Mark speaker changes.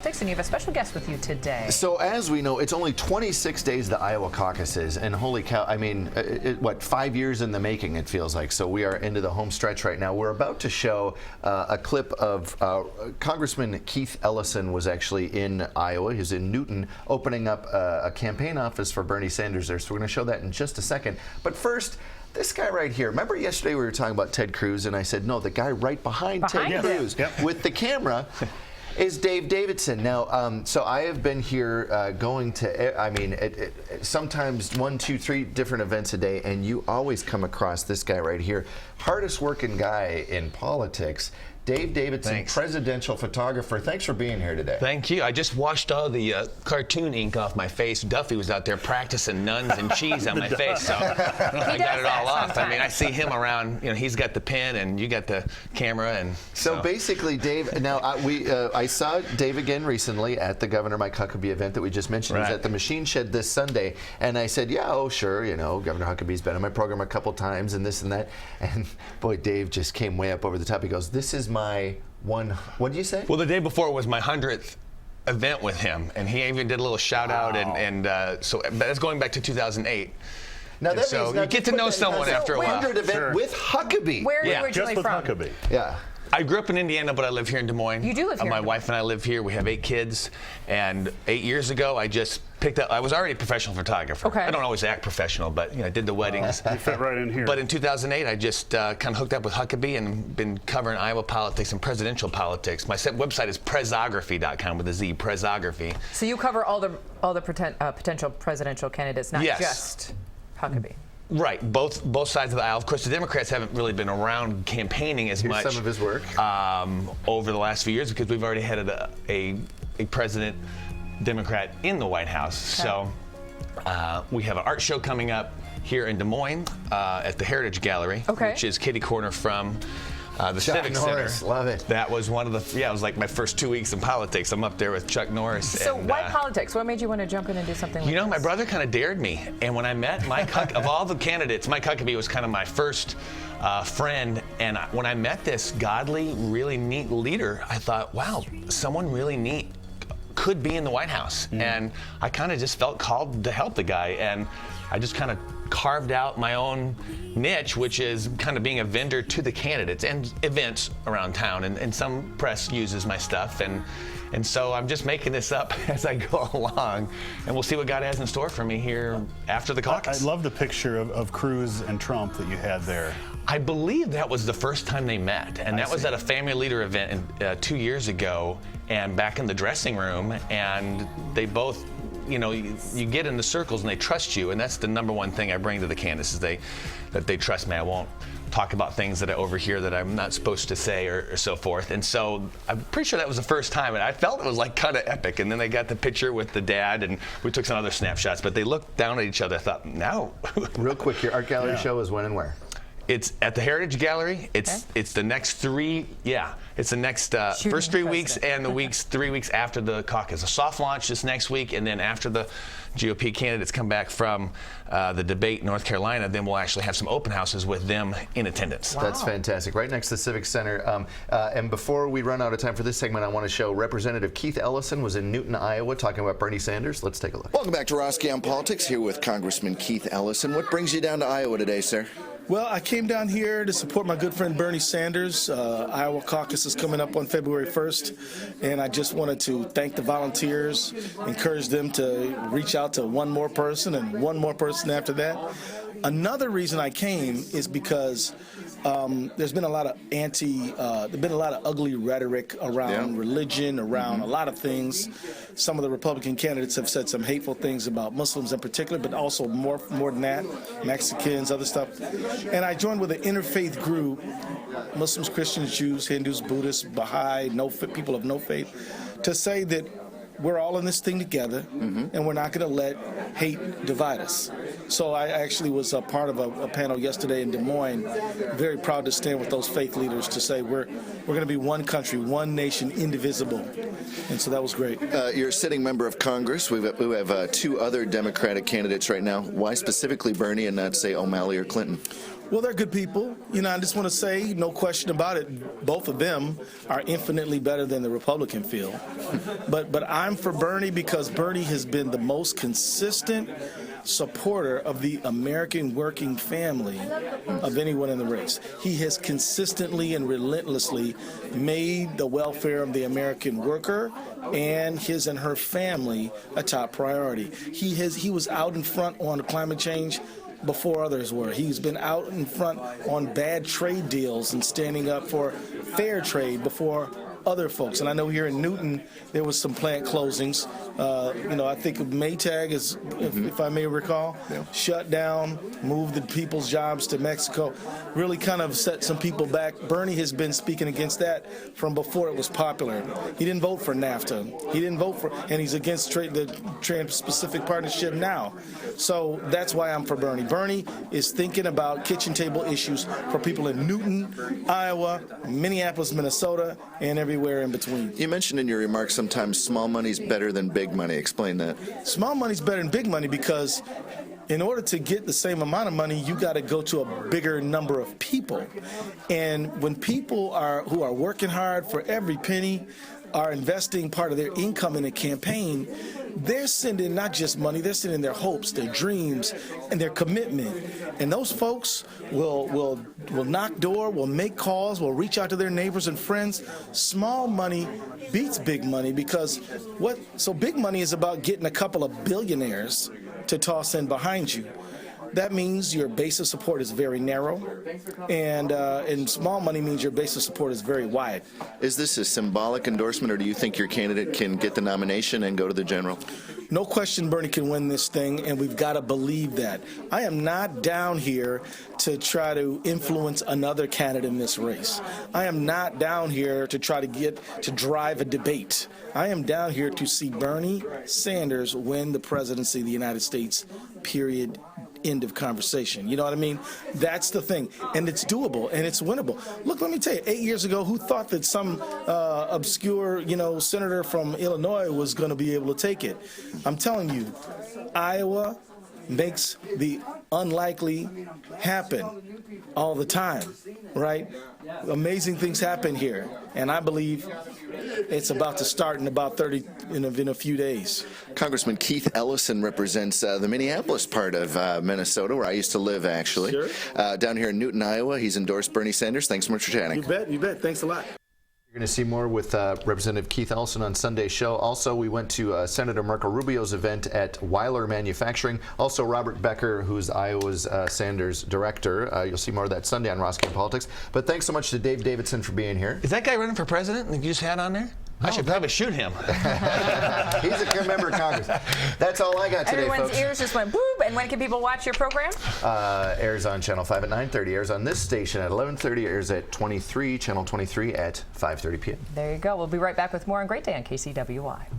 Speaker 1: politics, and you have a special guest with you today.
Speaker 2: So as we know, it's only 26 days the Iowa caucus is, and holy cow, I mean, what, 5 years in the making it feels like. So we are into the home stretch right now. We're about to show a clip of Congressman Keith Ellison was actually in Iowa. He's in Newton opening up a campaign office for Bernie Sanders there. So we're going to show that in just a second. But first, this guy right here. Remember yesterday we were talking about Ted Cruz, and I said, no, the guy right behind Ted Cruz with the camera is Dave Davidson. Now, so I have been here going to, I mean, sometimes 1, 2, 3 different events a day, and you always come across this guy right here. Hardest working guy in politics. Dave Davidson, presidential photographer. Thanks for being here today.
Speaker 3: Thank you. I just washed all the cartoon ink off my face. Duffy was out there practicing nuns and cheese on my face, so I got it all off.
Speaker 1: Sometimes.
Speaker 3: I mean, I see him around. You know, he's got the pen and you got the camera, and
Speaker 2: so basically, Dave. Now I saw Dave again recently at the Governor Mike Huckabee event that we just mentioned. He was at the Machine Shed this Sunday, and I said, yeah, oh sure, you know, Governor Huckabee's been on my program a couple times and this and that, and boy, Dave just came way up over the top. He goes, this is my one, what did you say?
Speaker 3: Well, the day before was my 100th event with him, and he even did a little shout out, and so that's going back to 2008.
Speaker 2: Now that
Speaker 3: so
Speaker 2: means now
Speaker 3: you get to know someone after a while.
Speaker 2: 100 event with Huckabee.
Speaker 1: Where are you originally
Speaker 4: just with
Speaker 1: from?
Speaker 4: Huckabee.
Speaker 2: Yeah.
Speaker 3: I grew up in Indiana, but I live here in Des Moines.
Speaker 1: You do live here.
Speaker 3: My wife and I live here. We have 8 kids, and 8 years ago, I just picked up. I was already a professional photographer.
Speaker 1: Okay.
Speaker 3: I don't always act professional, but you know, I did the weddings.
Speaker 4: You fit right in here.
Speaker 3: But in 2008, I just kind of hooked up with Huckabee and been covering Iowa politics and presidential politics. My website is prezography.com with a Z, Prezography.
Speaker 1: So you cover all the potential presidential candidates, not just Huckabee.
Speaker 3: Right, both sides of the aisle. Of course, the Democrats haven't really been around campaigning as much.
Speaker 2: Some of his work
Speaker 3: over the last few years, because we've already had a president Democrat in the White House.
Speaker 1: Okay.
Speaker 3: So we have an art show coming up here in Des Moines at the Heritage Gallery, which is kitty corner from the Civic Center.
Speaker 2: Love it.
Speaker 3: That was one of the, it was like my first 2 weeks in politics. I'm up there with Chuck Norris.
Speaker 1: So
Speaker 3: and,
Speaker 1: why politics? What made you want to jump in and do something like
Speaker 3: You know,
Speaker 1: this?
Speaker 3: my brother kind of dared me. And when I met Mike of all the candidates, Mike Huckabee was kind of my first friend. And when I met this godly, really neat leader, I thought, wow, someone really neat could be in the White House. And I kind of just felt called to help the guy. And I just kind of carved out my own niche, which is kind of being a vendor to the candidates and events around town. And some press uses my stuff. And so I'm just making this up as I go along. And we'll see what God has in store for me here after the caucus.
Speaker 4: I love the picture of Cruz and Trump that you had there.
Speaker 3: I believe that was the first time they met, and that was at a family leader event 2 years ago, and back in the dressing room, and they both, you know, you get in the circles and they trust you, and that's the number one thing I bring to the candidates is that they trust me. I won't talk about things that I overhear that I'm not supposed to say or so forth, and so I'm pretty sure that was the first time, and I felt it was like kind of epic. And then they got the picture with the dad, and we took some other snapshots, but they looked down at each other. I thought, now.
Speaker 2: Real quick, your art gallery show is when and where?
Speaker 3: It's at the Heritage Gallery. It's the next 3, it's the next first 3 weeks and the 3 weeks after the caucus. A soft launch this next week, and then after the GOP candidates come back from the debate in North Carolina, then we'll actually have some open houses with them in attendance.
Speaker 2: Wow. That's fantastic. Right next to the Civic Center. And before we run out of time for this segment, I want to show Representative Keith Ellison was in Newton, Iowa, talking about Bernie Sanders. Let's take a look.
Speaker 5: Welcome back to Roske on Politics, here with Congressman Keith Ellison. What brings you down to Iowa today, sir?
Speaker 6: Well, I came down here to support my good friend Bernie Sanders. Iowa caucus is coming up on February 1st, and I just wanted to thank the volunteers, encourage them to reach out to one more person and one more person after that. Another reason I came is because there's been a lot of ugly rhetoric around religion, around a lot of things. Some of the Republican candidates have said some hateful things about Muslims in particular, but also more than that, Mexicans, other stuff. And I joined with an interfaith group, Muslims, Christians, Jews, Hindus, Buddhists, Baha'i, people of no faith, to say that we're all in this thing together, and we're not going to let hate divide us. So I actually was a part of a panel yesterday in Des Moines. Very proud to stand with those faith leaders to say we're going to be one country, one nation, indivisible. And so that was great.
Speaker 5: You're a sitting member of Congress. We have 2 other Democratic candidates right now. Why specifically Bernie and not, say, O'Malley or Clinton?
Speaker 6: Well, they're good people. You know, I just want to say, no question about it, both of them are infinitely better than the Republican field. But I'm for Bernie because Bernie has been the most consistent supporter of the American working family of anyone in the race. He has consistently and relentlessly made the welfare of the American worker and his and her family a top priority. He was out in front on climate change before others were. He's been out in front on bad trade deals and standing up for fair trade before other folks. And I know here in Newton there was some plant closings. I think Maytag is, if I may recall, shut down, moved the people's jobs to Mexico, really kind of set some people back. Bernie has been speaking against that from before it was popular. He didn't vote for NAFTA. He didn't vote for, and he's against the Trans-Pacific Partnership now. So that's why I'm for Bernie. Bernie is thinking about kitchen table issues for people in Newton, Iowa, Minneapolis, Minnesota, and everywhere in between.
Speaker 5: You mentioned in your remarks sometimes small money's better than big money. Explain that.
Speaker 6: Small money's better than big money because in order to get the same amount of money, you got to go to a bigger number of people. And when people who are working hard for every penny, are investing part of their income in a campaign, they're sending not just money, they're sending their hopes, their dreams, and their commitment. And those folks will knock door, will make calls, will reach out to their neighbors and friends. Small money beats big money because so big money is about getting a couple of billionaires to toss in behind you. That means your base of support is very narrow, and small money means your base of support is very wide.
Speaker 5: Is this a symbolic endorsement, or do you think your candidate can get the nomination and go to the general?
Speaker 6: No question Bernie can win this thing, and we've got to believe that. I am not down here to try to influence another candidate in this race. I am not down here to try to drive a debate. I am down here to see Bernie Sanders win the presidency of the United States, period. End of conversation. You know what I mean? That's the thing. And it's doable and it's winnable. Look, let me tell you, 8 years ago, who thought that some obscure, senator from Illinois was going to be able to take it? I'm telling you, Iowa makes the unlikely happen all the time, right? Amazing things happen here. And I believe it's about to start in about in a few days.
Speaker 5: Congressman Keith Ellison represents the Minneapolis part of Minnesota, where I used to live, actually.
Speaker 6: Sure.
Speaker 5: Down here in Newton, Iowa, he's endorsed Bernie Sanders. Thanks so much for chatting.
Speaker 6: You bet. Thanks a lot.
Speaker 2: You're going to see more with Representative Keith Ellison on Sunday's show. Also, we went to Senator Marco Rubio's event at Weiler Manufacturing. Also, Robert Becker, who's Iowa's Sanders director. You'll see more of that Sunday on Roske in Politics. But thanks so much to Dave Davidson for being here.
Speaker 3: Is that guy running for president that you just had on there? I should probably shoot him.
Speaker 2: He's a member of Congress. That's all I got today,
Speaker 1: Everyone's
Speaker 2: folks.
Speaker 1: ears just went boop. And when can people watch your program?
Speaker 2: Airs on Channel 5 at 9:30. Airs on this station at 11:30. Airs at 23, Channel 23 at 5:30 p.m.
Speaker 1: There you go. We'll be right back with more on Great Day on KCWY.